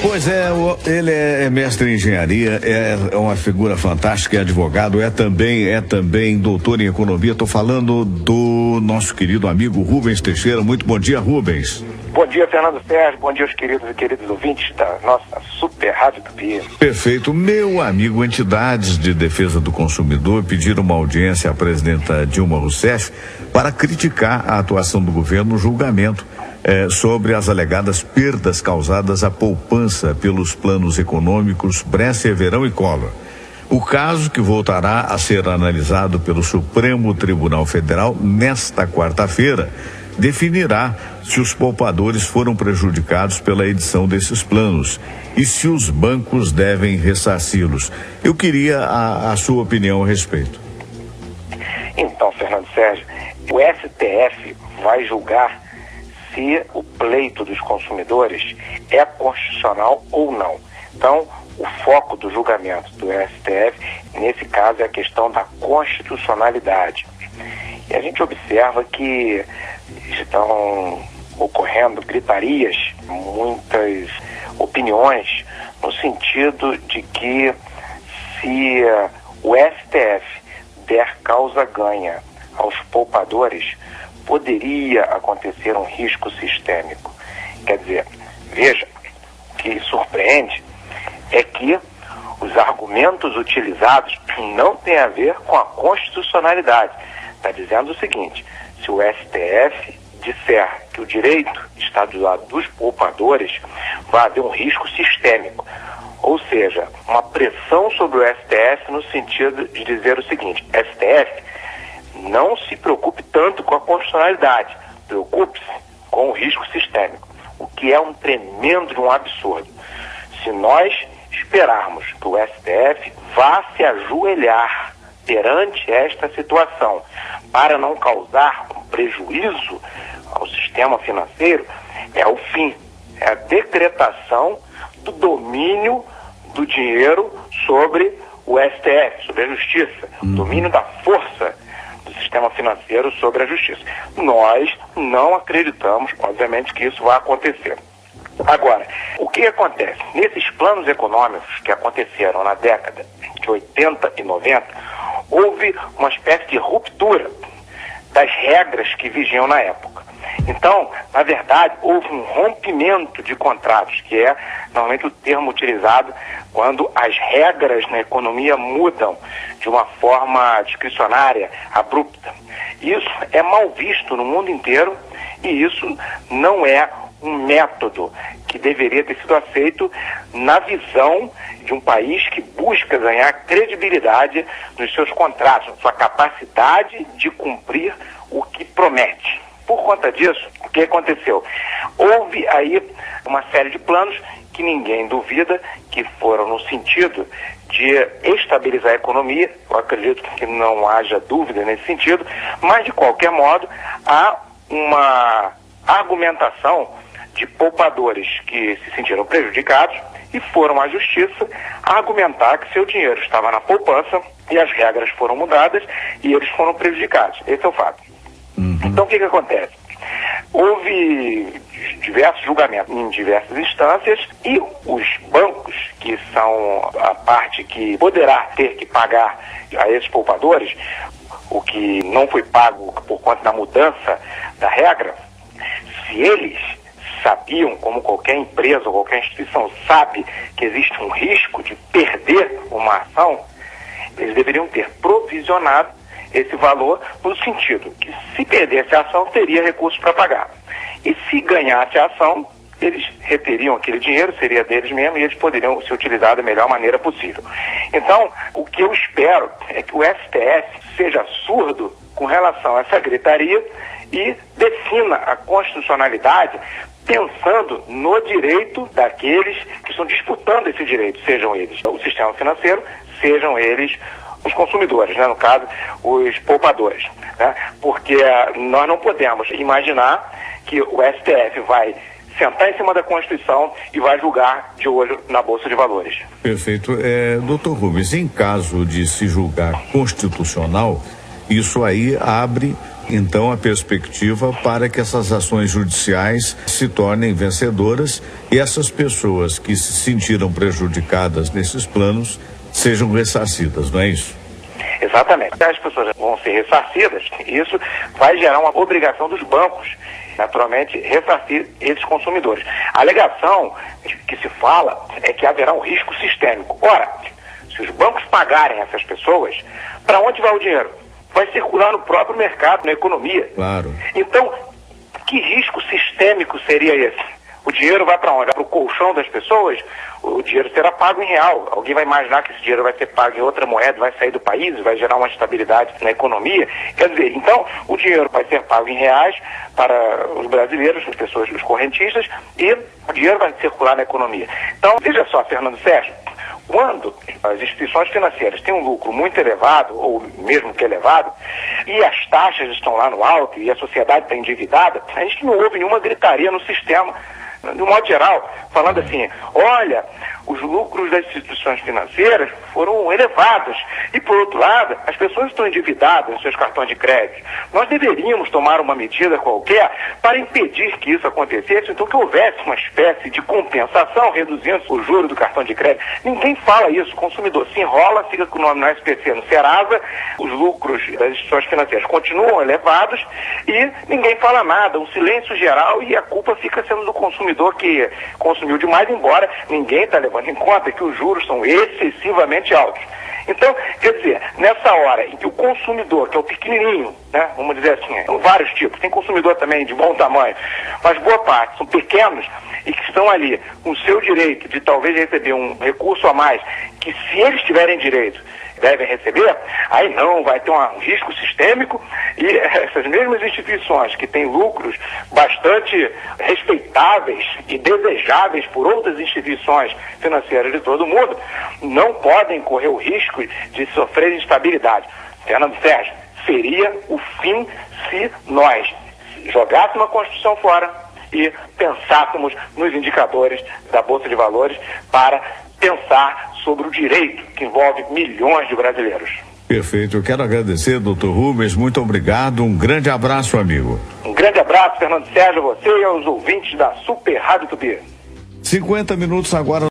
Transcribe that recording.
Pois é, ele é mestre em engenharia, é uma figura fantástica, é advogado, é também doutor em economia. Estou falando do nosso querido amigo Rubens Teixeira. Muito bom dia, Rubens. Bom dia, Fernando Sérgio. Bom dia aos queridos e queridos ouvintes da nossa super Rádio Tupi. Perfeito. Meu amigo, entidades de defesa do consumidor pediram uma audiência à presidenta Dilma Rousseff para criticar a atuação do governo no julgamento sobre as alegadas perdas causadas à poupança pelos planos econômicos Bresser, Verão e Collor. O caso, que voltará a ser analisado pelo Supremo Tribunal Federal nesta quarta-feira, definirá se os poupadores foram prejudicados pela edição desses planos e se os bancos devem ressarci-los. Eu queria a sua opinião a respeito. Então, Fernando Sérgio, o STF vai julgar se o pleito dos consumidores é constitucional ou não. Então, o foco do julgamento do STF, nesse caso, é a questão da constitucionalidade. E a gente observa que estão ocorrendo gritarias, muitas opiniões, no sentido de que se o STF der causa ganha aos poupadores, poderia acontecer um risco sistêmico. Quer dizer, veja, o que surpreende é que os argumentos utilizados não têm a ver com a constitucionalidade. Está dizendo o seguinte: se o STF disser que o direito está do lado dos poupadores, vai haver um risco sistêmico. Ou seja, uma pressão sobre o STF no sentido de dizer o seguinte: STF, não se preocupe tanto com a constitucionalidade, preocupe-se com o risco sistêmico, o que é um tremendo de um absurdo. Se nós esperarmos que o STF vá se ajoelhar perante esta situação para não causar um prejuízo ao sistema financeiro, é o fim, é a decretação do domínio do dinheiro sobre o STF, sobre a justiça, domínio da força do sistema financeiro sobre a justiça. Nós não acreditamos, obviamente, que isso vai acontecer. Agora, o que acontece? Nesses planos econômicos que aconteceram na década de 80 e 90, houve uma espécie de ruptura das regras que vigiam na época. Então, na verdade, houve um rompimento de contratos, que é normalmente o termo utilizado quando as regras na economia mudam de uma forma discricionária, abrupta. Isso é mal visto no mundo inteiro e isso não é um método que deveria ter sido aceito na visão de um país que busca ganhar credibilidade nos seus contratos, na sua capacidade de cumprir o que promete. Por conta disso, o que aconteceu? Houve aí uma série de planos que ninguém duvida que foram no sentido de estabilizar a economia. Eu acredito que não haja dúvida nesse sentido, mas de qualquer modo há uma argumentação de poupadores que se sentiram prejudicados e foram à justiça argumentar que seu dinheiro estava na poupança e as regras foram mudadas e eles foram prejudicados. Esse é o fato. Então, o que acontece? Houve diversos julgamentos em diversas instâncias e os bancos, que são a parte que poderá ter que pagar a esses poupadores, o que não foi pago por conta da mudança da regra, se eles sabiam, como qualquer empresa ou qualquer instituição sabe que existe um risco de perder uma ação, eles deveriam ter provisionado esse valor no sentido que, se perdesse a ação, teria recursos para pagar. E se ganhasse a ação, eles reteriam aquele dinheiro, seria deles mesmo, e eles poderiam se utilizar da melhor maneira possível. Então, o que eu espero é que o STF seja surdo com relação a essa gritaria e defina a constitucionalidade pensando no direito daqueles que estão disputando esse direito, sejam eles o sistema financeiro, sejam eles os consumidores, né? No caso, os poupadores, né? Porque nós não podemos imaginar que o STF vai sentar em cima da Constituição e vai julgar de olho na Bolsa de Valores. Perfeito. Doutor Rubens, em caso de se julgar constitucional, isso aí abre então a perspectiva para que essas ações judiciais se tornem vencedoras e essas pessoas que se sentiram prejudicadas nesses planos sejam ressarcidas, não é isso? Exatamente. As pessoas vão ser ressarcidas e isso vai gerar uma obrigação dos bancos, naturalmente, ressarcir esses consumidores. A alegação que se fala é que haverá um risco sistêmico. Ora, se os bancos pagarem essas pessoas, para onde vai o dinheiro? Vai circular no próprio mercado, na economia. Claro. Então, que risco sistêmico seria esse? O dinheiro vai para onde? Para o colchão das pessoas? O dinheiro será pago em real. Alguém vai imaginar que esse dinheiro vai ser pago em outra moeda, vai sair do país, vai gerar uma estabilidade na economia? Quer dizer, então, o dinheiro vai ser pago em reais para os brasileiros, as pessoas, os correntistas, e o dinheiro vai circular na economia. Então, veja só, Fernando Sérgio, quando as instituições financeiras têm um lucro muito elevado, ou mesmo que elevado, e as taxas estão lá no alto e a sociedade está endividada, a gente não ouve nenhuma gritaria no sistema, de um modo geral, falando assim, olha, os lucros das instituições financeiras foram elevados e, por outro lado, as pessoas estão endividadas nos seus cartões de crédito. Nós deveríamos tomar uma medida qualquer para impedir que isso acontecesse, então que houvesse uma espécie de compensação, reduzindo o juro do cartão de crédito. Ninguém fala isso, o consumidor se enrola, fica com o nome no SPC, no Serasa, os lucros das instituições financeiras continuam elevados e ninguém fala nada, um silêncio geral e a culpa fica sendo do consumidor que consumiu demais, embora ninguém está levando em conta que os juros são excessivamente altos. Então, quer dizer, nessa hora em que o consumidor, que é o pequenininho, né, vamos dizer assim, são vários tipos, tem consumidor também de bom tamanho, mas boa parte são pequenos e que estão ali com o seu direito de talvez receber um recurso a mais, que se eles tiverem direito, devem receber, aí não, vai ter um risco sistêmico e essas mesmas instituições que têm lucros bastante respeitáveis e desejáveis por outras instituições financeiras de todo o mundo, não podem correr o risco de sofrer instabilidade. Fernando Sérgio, seria o fim se nós jogássemos a Constituição fora e pensássemos nos indicadores da Bolsa de Valores para pensar sobre o direito que envolve milhões de brasileiros. Perfeito, eu quero agradecer, doutor Rubens, muito obrigado, um grande abraço, amigo. Um grande abraço, Fernando Sérgio, a você e aos ouvintes da Super Rádio Tupi. 50 minutos agora.